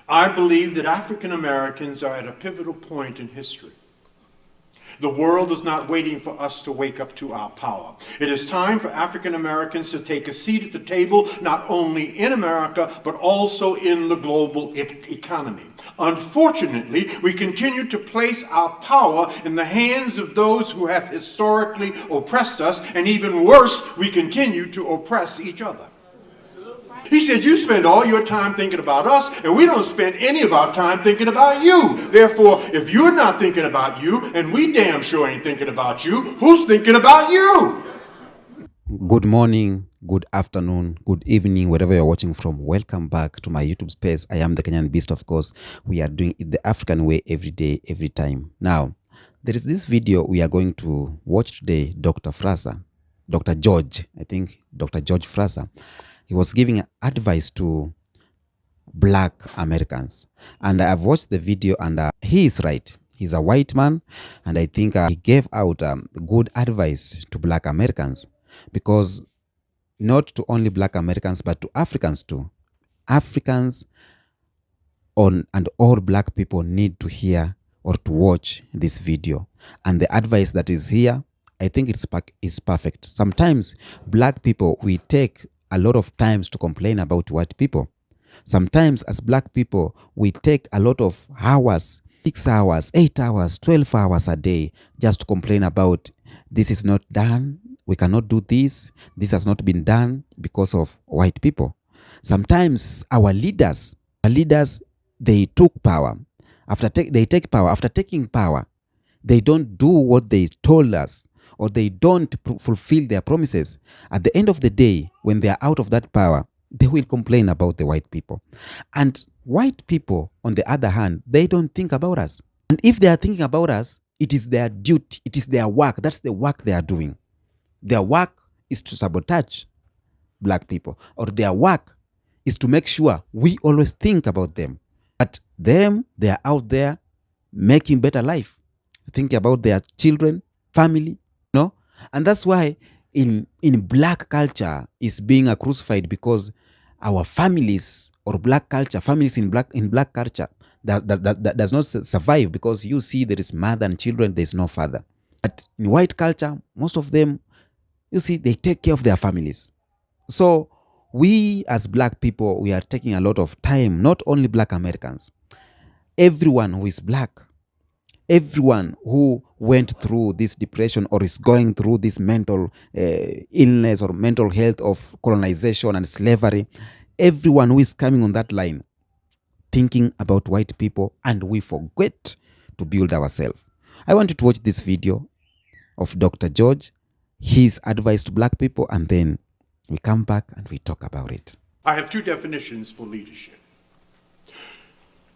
I believe that African Americans are at a pivotal point in history. The world is not waiting for us to wake up to our power. It is time for African Americans to take a seat at the table, not only in America, but also in the global economy. Unfortunately, we continue to place our power in the hands of those who have historically oppressed us, and even worse, we continue to oppress each other. He said, you spend all your time thinking about us, and we don't spend any of our time thinking about you. Therefore, if you're not thinking about you, and we damn sure ain't thinking about you, who's thinking about you? Good morning, good afternoon, good evening, wherever you're watching from. Welcome back to my YouTube space. I am the Kenyan Beast, of course. We are doing it the African way every day, every time. Now, there is this video we are going to watch today, Dr. George, I think, Dr. George Fraser. He was giving advice to Black Americans. And I've watched the video and he is right. He's a white man. And I think he gave out good advice to Black Americans. Because not to only Black Americans, but to Africans too. Africans and all Black people need to hear or to watch this video. And the advice that is here, I think it's perfect. Sometimes Black people, we take a lot of times to complain about white people. Sometimes as Black people, we take a lot of hours, 6 hours, 8 hours, 12 hours a day just to complain about this is not done, we cannot do this has not been done because of white people. Sometimes our leaders, they took power. They take power. After taking power, they don't do what they told us, or they don't fulfill their promises. At the end of the day, when they are out of that power, they will complain about the white people. And white people, on the other hand, they don't think about us. And if they are thinking about us, it is their duty, it is their work. That's the work they are doing. Their work is to sabotage Black people, or their work is to make sure we always think about them. But them, they are out there making better life, thinking about their children, family, no? And that's why in Black culture is being crucified, because our families or Black culture, families in black culture that does not survive, because you see there is mother and children, there is no father. But in white culture, most of them, you see, they take care of their families. So we as Black people, we are taking a lot of time, not only Black Americans, everyone who is Black, everyone who went through this depression or is going through this mental illness or mental health of colonization and slavery, everyone who is coming on that line thinking about white people, and we forget to build ourselves. I want you to watch this video of Dr. George, his advice to Black people, and then we come back and we talk about it. I have two definitions for leadership.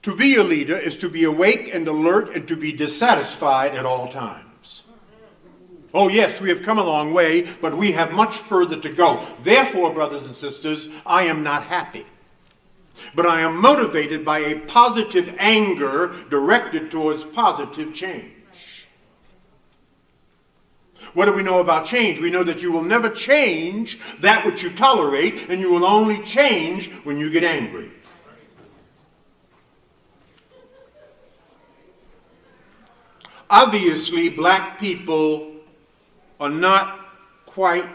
To be a leader is to be awake and alert and to be dissatisfied at all times. Oh yes, we have come a long way, but we have much further to go. Therefore, brothers and sisters, I am not happy. But I am motivated by a positive anger directed towards positive change. What do we know about change? We know that you will never change that which you tolerate, and you will only change when you get angry. Obviously, Black people are not quite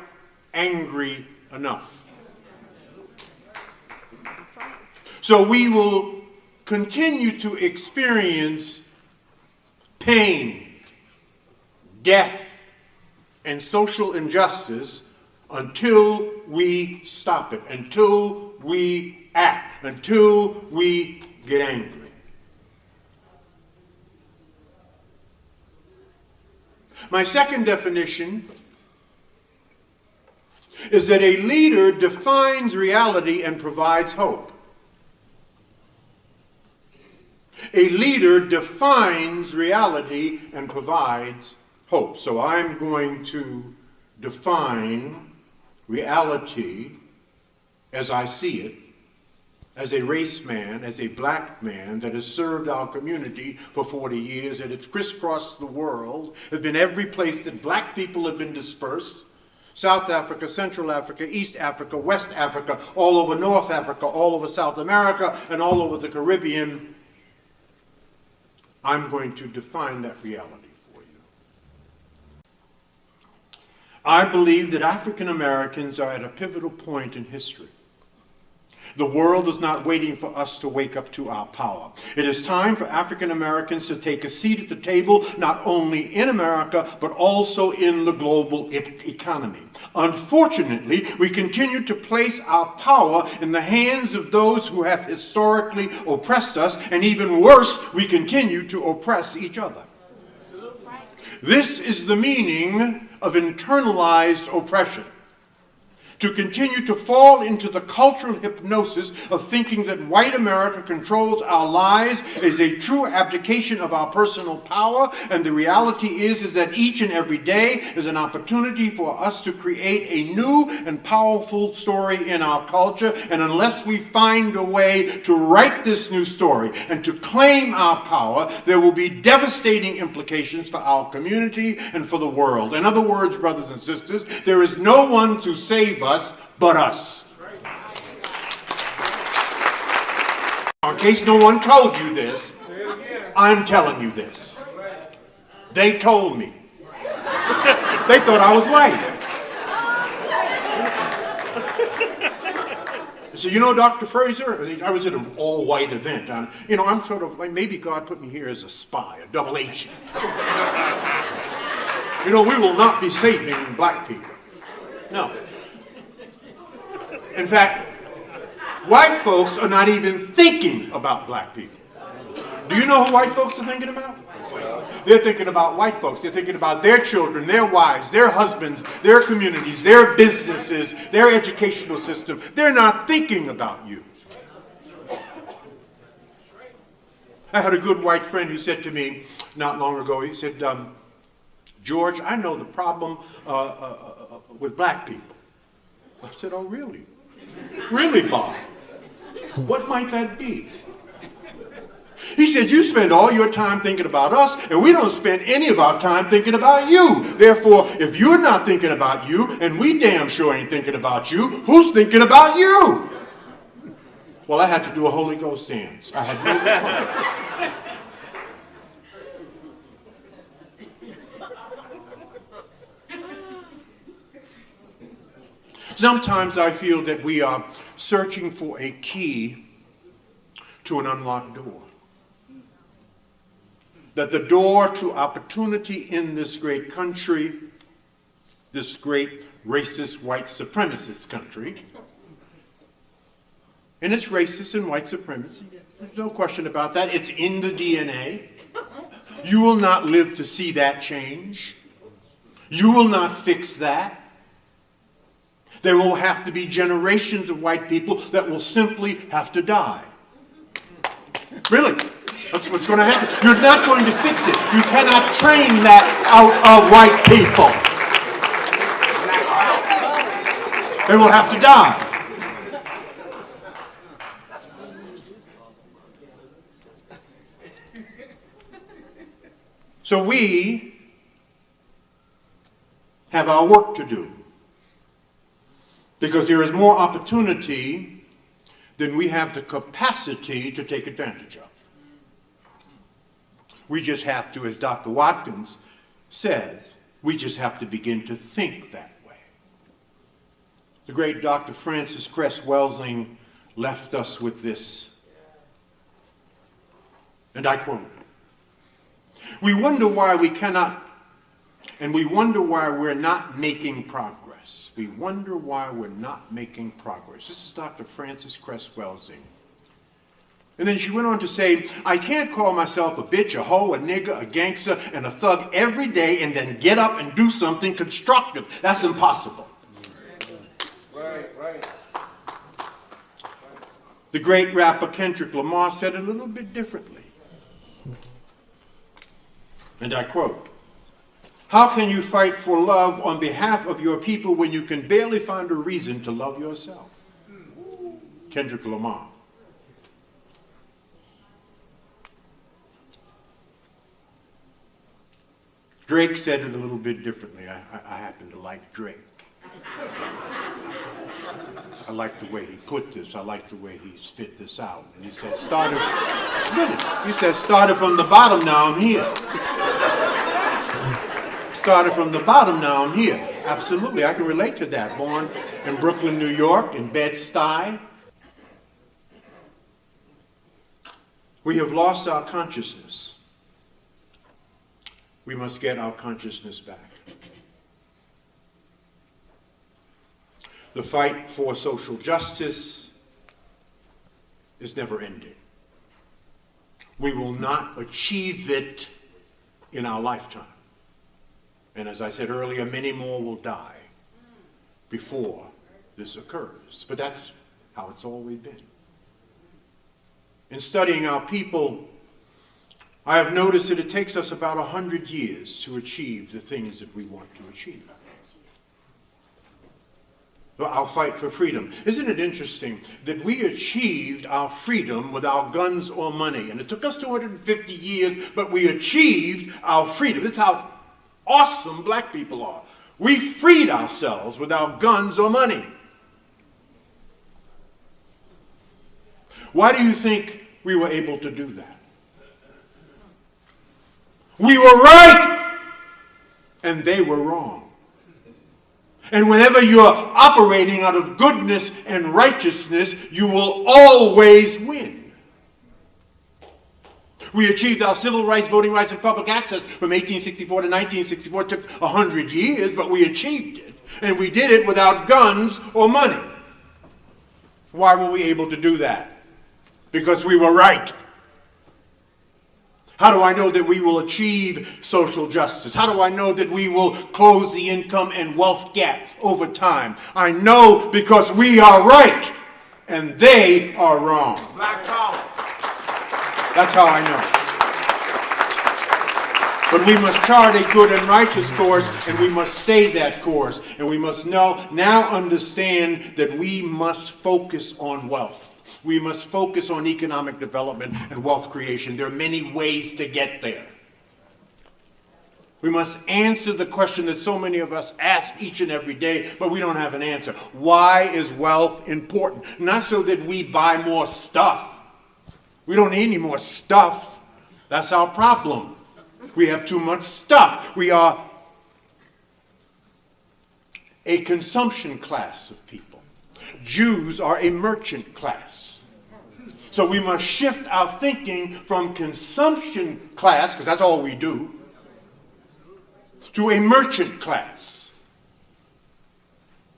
angry enough. So we will continue to experience pain, death, and social injustice until we stop it, until we act, until we get angry. My second definition is that a leader defines reality and provides hope. A leader defines reality and provides hope. So I'm going to define reality as I see it, as a race man, as a Black man that has served our community for 40 years, that it's crisscrossed the world, has been every place that Black people have been dispersed, South Africa, Central Africa, East Africa, West Africa, all over North Africa, all over South America, and all over the Caribbean. I'm going to define that reality for you. I believe that African Americans are at a pivotal point in history. The world is not waiting for us to wake up to our power. It is time for African Americans to take a seat at the table, not only in America, but also in the global economy. Unfortunately, we continue to place our power in the hands of those who have historically oppressed us, and even worse, we continue to oppress each other. This is the meaning of internalized oppression. To continue to fall into the cultural hypnosis of thinking that white America controls our lives is a true abdication of our personal power, and the reality is that each and every day is an opportunity for us to create a new and powerful story in our culture, and unless we find a way to write this new story and to claim our power, there will be devastating implications for our community and for the world. In other words, brothers and sisters, there is no one to save us but us. In case no one told you this, I'm telling you this. They told me. They thought I was white. So, you know, Dr. Fraser, I was at an all-white event. I'm sort of, maybe God put me here as a spy, a double agent. We will not be saving black people. No. In fact, white folks are not even thinking about black people. Do you know who white folks are thinking about? They're thinking about white folks. They're thinking about their children, their wives, their husbands, their communities, their businesses, their educational system. They're not thinking about you. I had a good white friend who said to me not long ago, he said, George, I know the problem with black people. I said, oh, really? Really, Bob? What might that be? He said, you spend all your time thinking about us, and we don't spend any of our time thinking about you. Therefore, if you're not thinking about you, and we damn sure ain't thinking about you, who's thinking about you? Well, I had to do a Holy Ghost dance. I had no response. Sometimes I feel that we are searching for a key to an unlocked door. That the door to opportunity in this great country, this great racist white supremacist country, and it's racist and white supremacy, there's no question about that. It's in the DNA. You will not live to see that change. You will not fix that. There will have to be generations of white people that will simply have to die. Really, that's what's going to happen. You're not going to fix it. You cannot train that out of white people. They will have to die. So we have our work to do. Because there is more opportunity than we have the capacity to take advantage of. We just have to, as Dr. Watkins says, we just have to begin to think that way. The great Dr. Francis Cress Welsing left us with this, and I quote, we wonder why we cannot, and we wonder why we're not making progress. We wonder why we're not making progress. This is Dr. Francis Cress Welsing. And then she went on to say, I can't call myself a bitch, a hoe, a nigger, a gangster, and a thug every day and then get up and do something constructive. That's impossible. Right. The great rapper Kendrick Lamar said it a little bit differently. And I quote, how can you fight for love on behalf of your people when you can barely find a reason to love yourself? Kendrick Lamar. Drake said it a little bit differently. I happen to like Drake. I like the way he put this. I like the way he spit this out. And he said, started from the bottom, now I'm here. Started from the bottom, now I'm here. Absolutely, I can relate to that. Born in Brooklyn, New York, in Bed-Stuy. We have lost our consciousness. We must get our consciousness back. The fight for social justice is never ending. We will not achieve it in our lifetime. And as I said earlier, many more will die before this occurs. But that's how it's always been. In studying our people, I have noticed that it takes us about 100 years to achieve the things that we want to achieve. Our fight for freedom. Isn't it interesting that we achieved our freedom without guns or money? And it took us 250 years, but we achieved our freedom. That's how awesome black people are. We freed ourselves without guns or money. Why do you think we were able to do that? We were right, and they were wrong. And whenever you're operating out of goodness and righteousness, you will always win. We achieved our civil rights, voting rights, and public access from 1864 to 1964. It took 100 years, but we achieved it. And we did it without guns or money. Why were we able to do that? Because we were right. How do I know that we will achieve social justice? How do I know that we will close the income and wealth gap over time? I know because we are right and they are wrong. Black power. That's how I know. But we must chart a good and righteous course, and we must stay that course. And we must now understand that we must focus on wealth. We must focus on economic development and wealth creation. There are many ways to get there. We must answer the question that so many of us ask each and every day, but we don't have an answer. Why is wealth important? Not so that we buy more stuff. We don't need any more stuff. That's our problem. We have too much stuff. We are a consumption class of people. Jews are a merchant class. So we must shift our thinking from consumption class, because that's all we do, to a merchant class.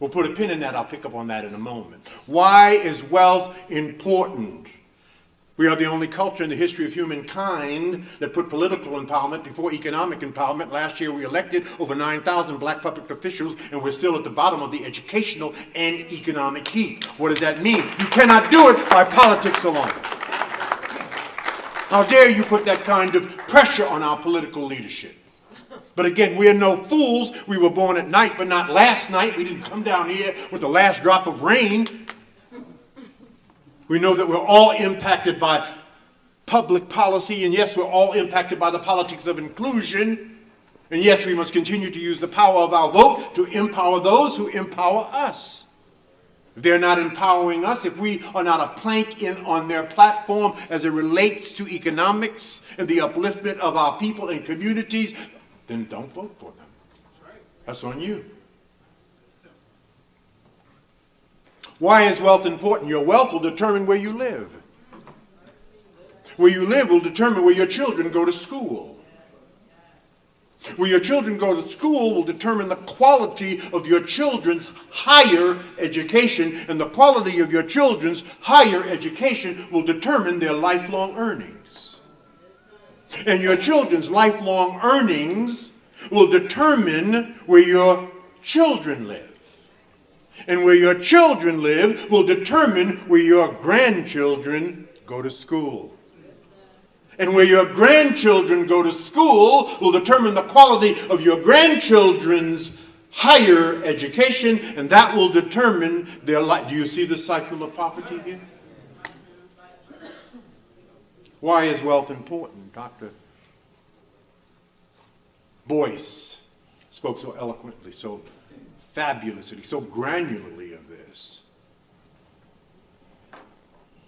We'll put a pin in that. I'll pick up on that in a moment. Why is wealth important? We are the only culture in the history of humankind that put political empowerment before economic empowerment. Last year we elected over 9,000 black public officials, and we're still at the bottom of the educational and economic heap. What does that mean? You cannot do it by politics alone. How dare you put that kind of pressure on our political leadership? But again, we are no fools. We were born at night, but not last night. We didn't come down here with the last drop of rain. We know that we're all impacted by public policy, and yes, we're all impacted by the politics of inclusion. And yes, we must continue to use the power of our vote to empower those who empower us. If they're not empowering us, if we are not a plank in on their platform as it relates to economics and the upliftment of our people and communities, then don't vote for them. That's on you. Why is wealth important? Your wealth will determine where you live. Where you live will determine where your children go to school. Where your children go to school will determine the quality of your children's higher education, and the quality of your children's higher education will determine their lifelong earnings. And your children's lifelong earnings will determine where your children live. And where your children live will determine where your grandchildren go to school. And where your grandchildren go to school will determine the quality of your grandchildren's higher education, and that will determine their life. Do you see the cycle of poverty here? Why is wealth important? Dr. Boyce spoke so eloquently, so fabulously, so granularly of this,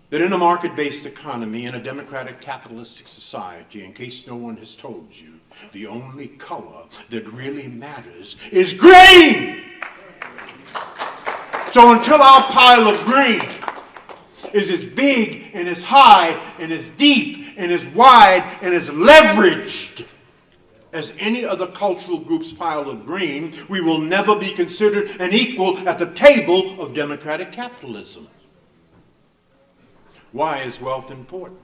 that in a market-based economy, in a democratic capitalistic society, in case no one has told you, the only color that really matters is green! So until our pile of green is as big and as high and as deep and as wide and as leveraged as any other cultural group's pile of green, we will never be considered an equal at the table of democratic capitalism. Why is wealth important?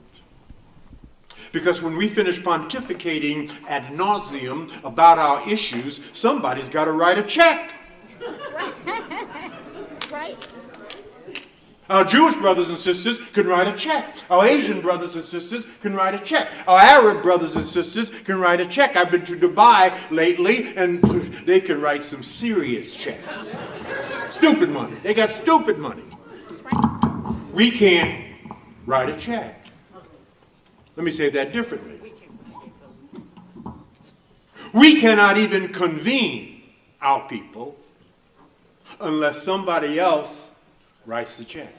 Because when we finish pontificating ad nauseum about our issues, somebody's got to write a check. Right. Our Jewish brothers and sisters can write a check. Our Asian brothers and sisters can write a check. Our Arab brothers and sisters can write a check. I've been to Dubai lately, and they can write some serious checks. Stupid money. They got stupid money. We can't write a check. Let me say that differently. We cannot even convene our people unless somebody else writes the check.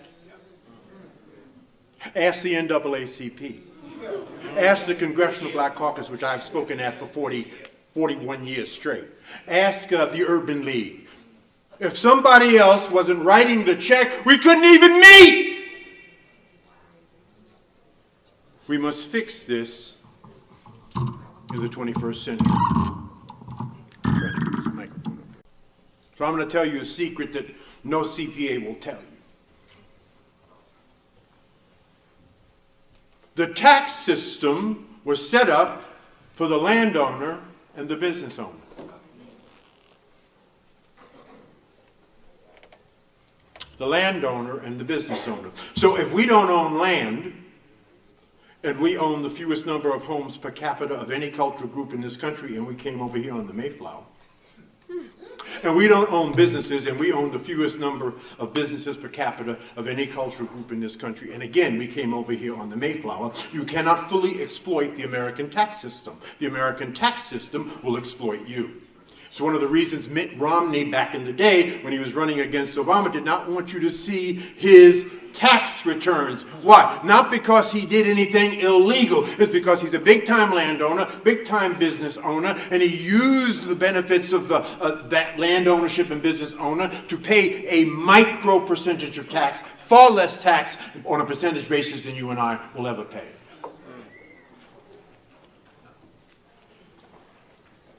Ask the NAACP. Ask the Congressional Black Caucus, which I've spoken at for 41 years straight. Ask the Urban League. If somebody else wasn't writing the check, we couldn't even meet. We must fix this in the 21st century. So I'm going to tell you a secret that no CPA will tell you. The tax system was set up for the landowner and the business owner. The landowner and the business owner. So if we don't own land, and we own the fewest number of homes per capita of any cultural group in this country, and we came over here on the Mayflower, and we don't own businesses, and we own the fewest number of businesses per capita of any cultural group in this country. And again, we came over here on the Mayflower. You cannot fully exploit the American tax system. The American tax system will exploit you. So one of the reasons Mitt Romney back in the day, when he was running against Obama, did not want you to see his tax returns. Why? Not because he did anything illegal. It's because he's a big-time landowner, big-time business owner, and he used the benefits of that land ownership and business owner to pay a micro percentage of tax, far less tax on a percentage basis than you and I will ever pay.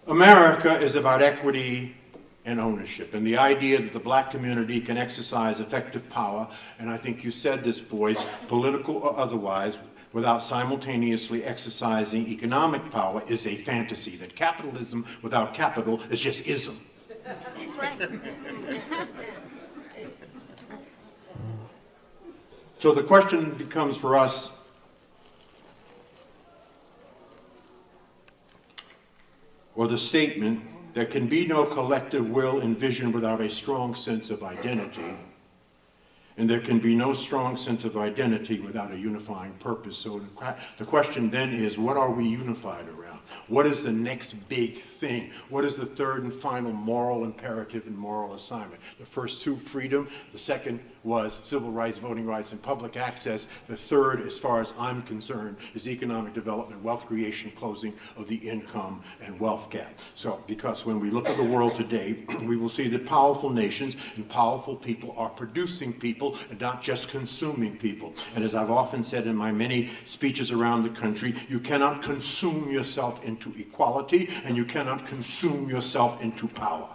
America is about equity and ownership, and the idea that the black community can exercise effective power, and I think you said this, boys, political or otherwise, without simultaneously exercising economic power is a fantasy. That capitalism without capital is just ism. That's right. So the question becomes for us, or the statement, there can be no collective will and vision without a strong sense of identity, and there can be no strong sense of identity without a unifying purpose. So the question then is, what are we unified around? What is the next big thing? What is the third and final moral imperative and moral assignment? The first two, freedom. The second was civil rights, voting rights, and public access. The third, as far as I'm concerned, is economic development, wealth creation, closing of the income and wealth gap. So, because when we look at the world today, we will see that powerful nations and powerful people are producing people and not just consuming people. And as I've often said in my many speeches around the country, you cannot consume yourself into equality, and you cannot consume yourself into power.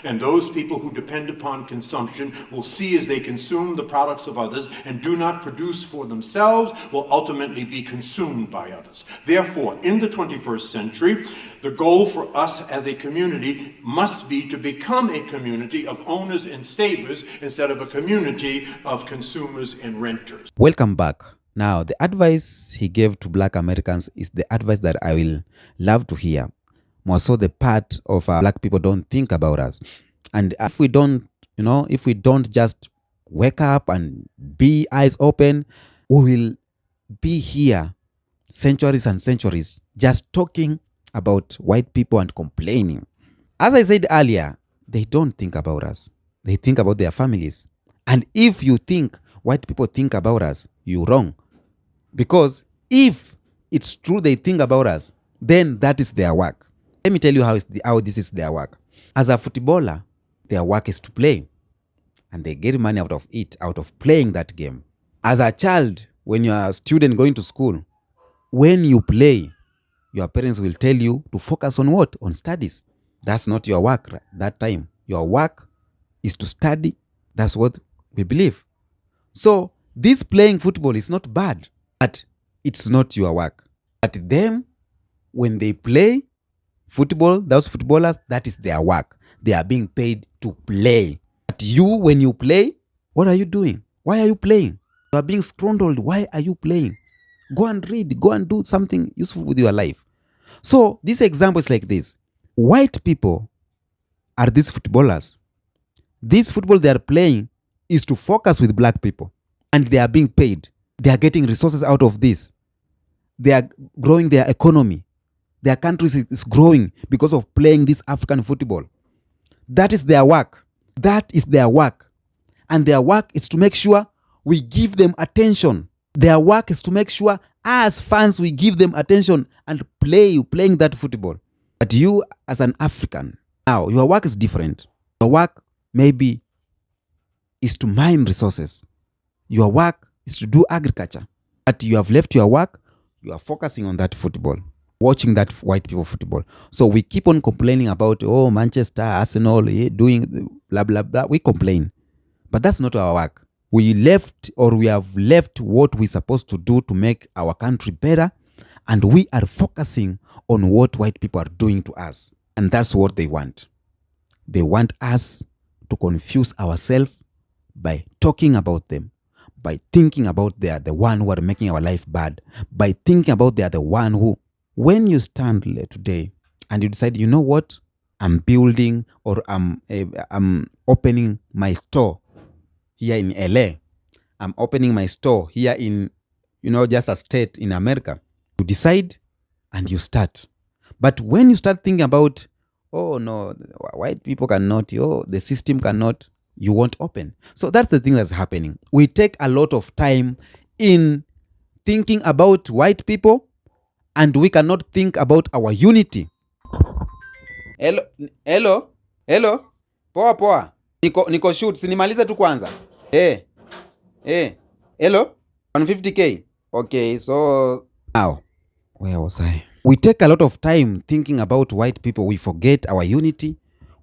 And those people who depend upon consumption will see as they consume the products of others and do not produce for themselves will ultimately be consumed by others. Therefore, in the 21st century, the goal for us as a community must be to become a community of owners and savers instead of a community of consumers and renters. Welcome back. Now, the advice he gave to Black Americans is the advice that I will love to hear. More so the part of Black people don't think about us. And if we don't, if we don't just wake up and be eyes open, we will be here centuries and centuries just talking about white people and complaining. As I said earlier, they don't think about us. They think about their families. And if you think white people think about us, you're wrong. Because if it's true they think about us, then that is their work. Let me tell you how this is their work. As a footballer, their work is to play. And they get money out of it, out of playing that game. As a child, when you're a student going to school, when you play, your parents will tell you to focus on what? On studies. That's not your work that time. Your work is to study. That's what we believe. So this playing football is not bad, but it's not your work. But them, when they play football, those footballers, that is their work. They are being paid to play. But you, when you play, what are you doing? Why are you playing? You are being squandered. Why are you playing? Go and read. Go and do something useful with your life. So this example is like this. White people are these footballers. This football they are playing is to focus with black people. And they are being paid. They are getting resources out of this. They are growing their economy. Their country is growing because of playing this African football. That is their work. That is their work. And their work is to make sure we give them attention. Their work is to make sure as fans we give them attention and playing that football. But you as an African, now your work is different. Your work maybe is to mine resources. Your work is to do agriculture. But you have left your work, you are focusing on that football, watching that white people football. So we keep on complaining about, oh, Manchester, Arsenal, doing blah, blah, blah. We complain. But that's not our work. We have left what we're supposed to do to make our country better. And we are focusing on what white people are doing to us. And that's what they want. They want us to confuse ourselves by talking about them, by thinking about they are the one who are making our life bad, by thinking about they are the one who, when you stand today and you decide, you know what, I'm building or I'm opening my store here in LA. I'm opening my store here in, just a state in America. You decide and you start. But when you start thinking about, oh no, white people cannot, the system cannot, you won't open. So that's the thing that's happening. We take a lot of time in thinking about white people and we cannot think about our unity. Hello. Poa. Niko shoot, sinimalize tu kwanza. Hello? 150K. Okay, so now, where was I? We take a lot of time thinking about white people. We forget our unity.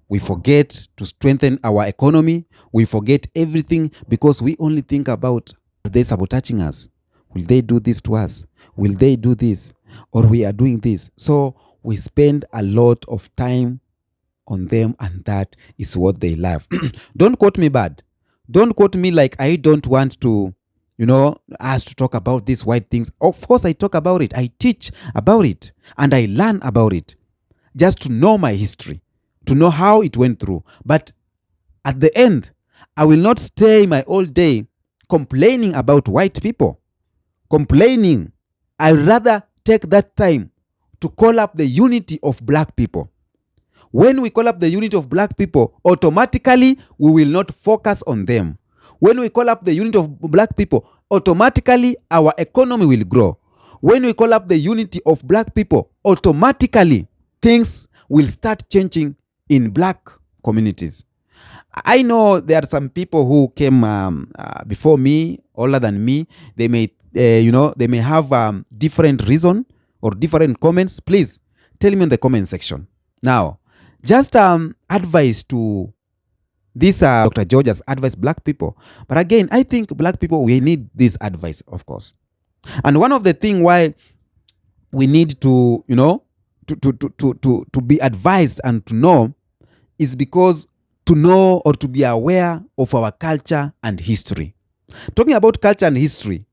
We forget to strengthen our economy. We forget everything because we only think about, are they sabotaging us? Will they do this to us? Will they do this? Or we are doing this. So we spend a lot of time on them, and that is what they love. Don't quote me bad. Don't quote me like I don't want to, us to talk about these white things. Of course, I talk about it. I teach about it. And I learn about it. Just to know my history. To know how it went through. But at the end, I will not stay my whole day complaining about white people. Complaining. I rather take that time to call up the unity of black people. When we call up the unity of black people, automatically we will not focus on them. When we call up the unity of black people, automatically our economy will grow. When we call up the unity of black people, automatically things will start changing in black communities. I know there are some people who came before me, older than me. They may, they may have different reason or different comments. Please tell me in the comment section. Now, just advice to this Dr. George has advised black people. But again, I think black people, we need this advice, of course. And one of the things why we need to, to be advised and to know is because to know or to be aware of our culture and history. Talking about culture and history,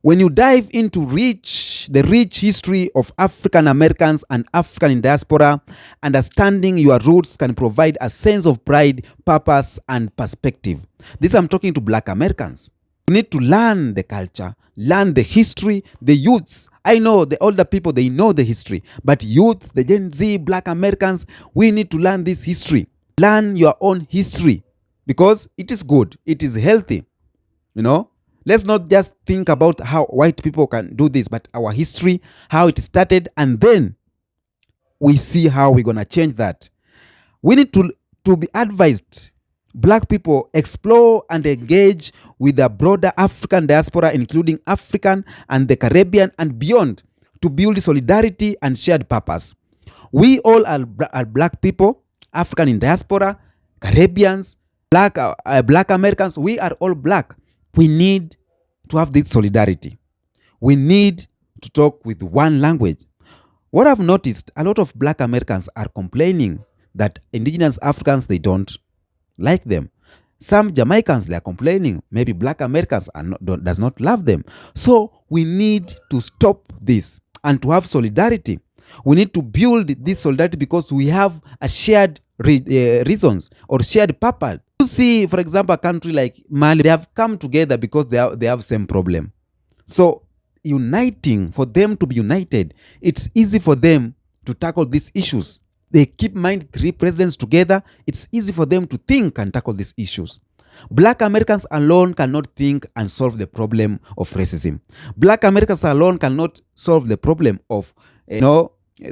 when you dive into the rich history of African Americans and African diaspora, understanding your roots can provide a sense of pride, purpose, and perspective. This I'm talking to black Americans. You need to learn the culture, learn the history, the youths. I know the older people, they know the history. But youth, the Gen Z, black Americans, we need to learn this history. Learn your own history because it is good, it is healthy. Let's not just think about how white people can do this, but our history, how it started, and then we see how we're going to change that. We need to be advised. Black people explore and engage with the broader African diaspora, including African and the Caribbean and beyond, to build solidarity and shared purpose. We all are black people, African in diaspora, Caribbeans, black Americans. We are all black. We need to have this solidarity. We need to talk with one language. What I've noticed, a lot of black Americans are complaining that indigenous Africans, they don't like them. Some Jamaicans, they are complaining maybe black Americans does not love them. So we need to stop this and to have solidarity. We need to build this solidarity because we have a shared reasons or shared purpose. You see, for example, a country like Mali, they have come together because they have same problem. So uniting, for them to be united, it's easy for them to tackle these issues. They keep mind 3 presidents together. It's easy for them to think and tackle these issues. Black Americans alone cannot think and solve the problem of racism. Black Americans alone cannot solve the problem of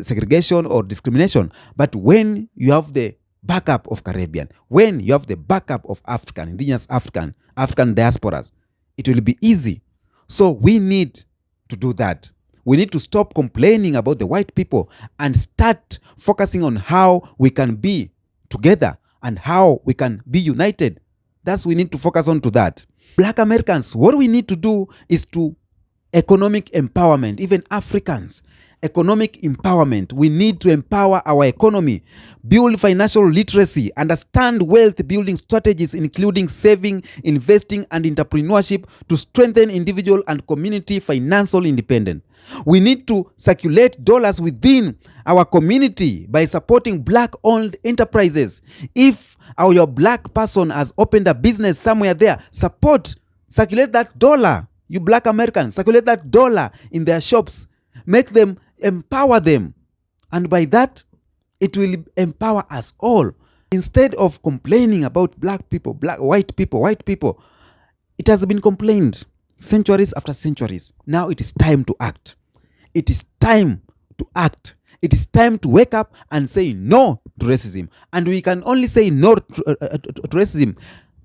segregation or discrimination. But when you have the backup of Caribbean, when you have the backup of African, indigenous African diasporas, it will be easy. So we need to do that. We need to stop complaining about the white people and start focusing on how we can be together and how we can be united. That's we need to focus on to that. Black Americans, what we need to do is to economic empowerment, even Africans. Economic empowerment. We need to empower our economy, build financial literacy, understand wealth building strategies, including saving, investing, and entrepreneurship to strengthen individual and community financial independence. We need to circulate dollars within our community by supporting black-owned enterprises. If your black person has opened a business somewhere there, circulate that dollar. You black Americans, circulate that dollar in their shops. Make them, empower them. And by that, it will empower us all. Instead of complaining about black people, white people, it has been complained centuries after centuries. Now it is time to act. It is time to act. It is time to wake up and say no to racism. And we can only say no to racism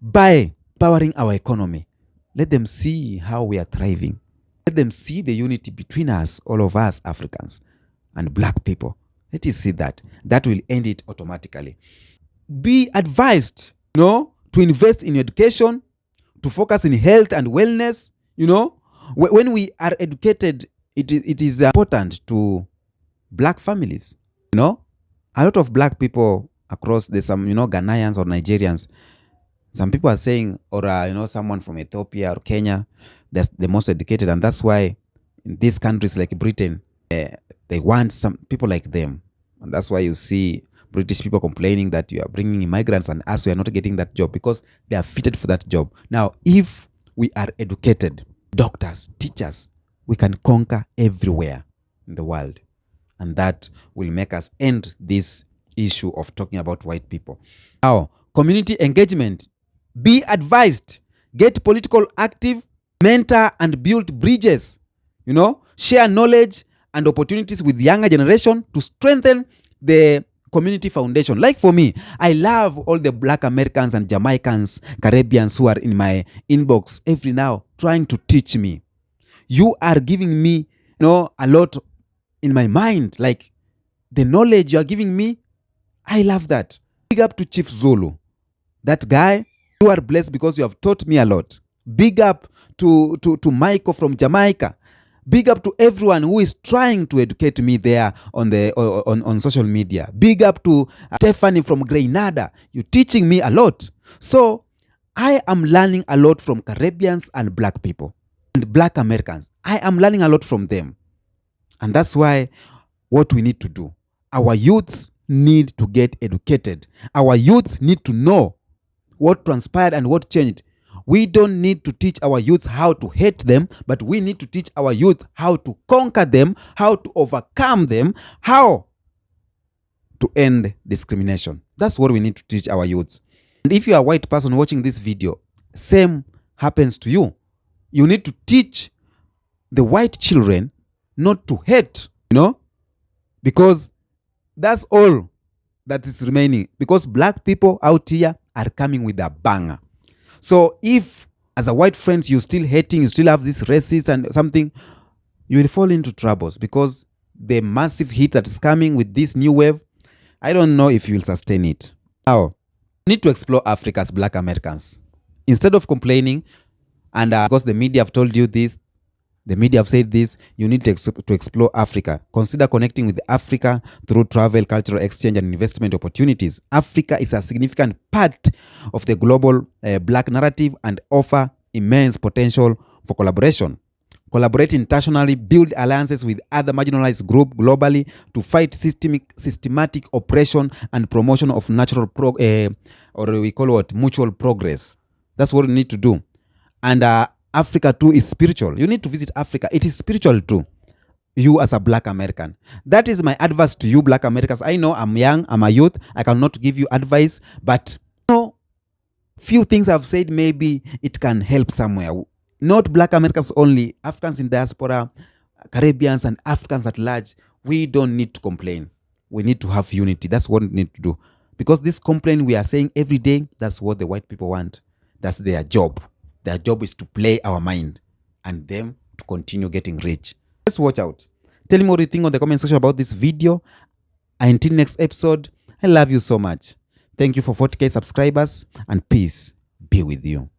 by powering our economy. Let them see how we are thriving. Let them see the unity between us, all of us Africans and black people. Let us see that. That will end it automatically. Be advised, to invest in education, to focus in health and wellness. When we are educated, it is important to black families. A lot of black people across some Ghanaians or Nigerians. Some people are saying, or someone from Ethiopia or Kenya, that's the most educated, and that's why in these countries like Britain, they want some people like them, and that's why you see British people complaining that you are bringing immigrants and us, we are not getting that job because they are fitted for that job. Now, if we are educated, doctors, teachers, we can conquer everywhere in the world, and that will make us end this issue of talking about white people. Now, community engagement. Be advised. Get political active, mentor and build bridges. Share knowledge and opportunities with the younger generation to strengthen the community foundation. Like for me, I love all the black Americans and Jamaicans, Caribbeans who are in my inbox every now trying to teach me. You are giving me, a lot in my mind. Like the knowledge you are giving me, I love that. Big up to Chief Zulu. That guy, you are blessed because you have taught me a lot. Big up to Michael from Jamaica. Big up to everyone who is trying to educate me there on social media. Big up to Stephanie from Grenada. You're teaching me a lot. So I am learning a lot from Caribbeans and black people and black Americans. I am learning a lot from them. And that's why what we need to do. Our youths need to get educated. Our youths need to know what transpired and what changed. We don't need to teach our youth how to hate them, but we need to teach our youth how to conquer them, how to overcome them, how to end discrimination. That's what we need to teach our youths. And if you are a white person watching this video, same happens to you. You need to teach the white children not to hate, because that's all that is remaining. Because black people out here are coming with a banger. So if as a white friend you still hating, you still have this racist and something, you will fall into troubles, because the massive hit that is coming with this new wave, I don't know if you will sustain it. Now, we need to explore Africa as black Americans. Instead of complaining, and because the media have told you this, the media have said this, you need to explore Africa. Consider connecting with Africa through travel, cultural exchange, and investment opportunities. Africa is a significant part of the global black narrative and offer immense potential for collaboration. Collaborate internationally, build alliances with other marginalized groups globally to fight systematic oppression and promotion of natural or we call it mutual progress. That's what we need to do. And Africa too is spiritual. You need to visit Africa. It is spiritual too. You as a black American. That is my advice to you black Americans. I know I'm young, I'm a youth. I cannot give you advice, but few things I've said, maybe it can help somewhere. Not black Americans only, Africans in diaspora, Caribbeans and Africans at large. We don't need to complain. We need to have unity. That's what we need to do. Because this complaint we are saying every day, that's what the white people want. That's their job. Their job is to play our mind and them to continue getting rich. Let's watch out. Tell me what you think on the comment section about this video. Until next episode, I love you so much. Thank you for 40K subscribers, and peace be with you.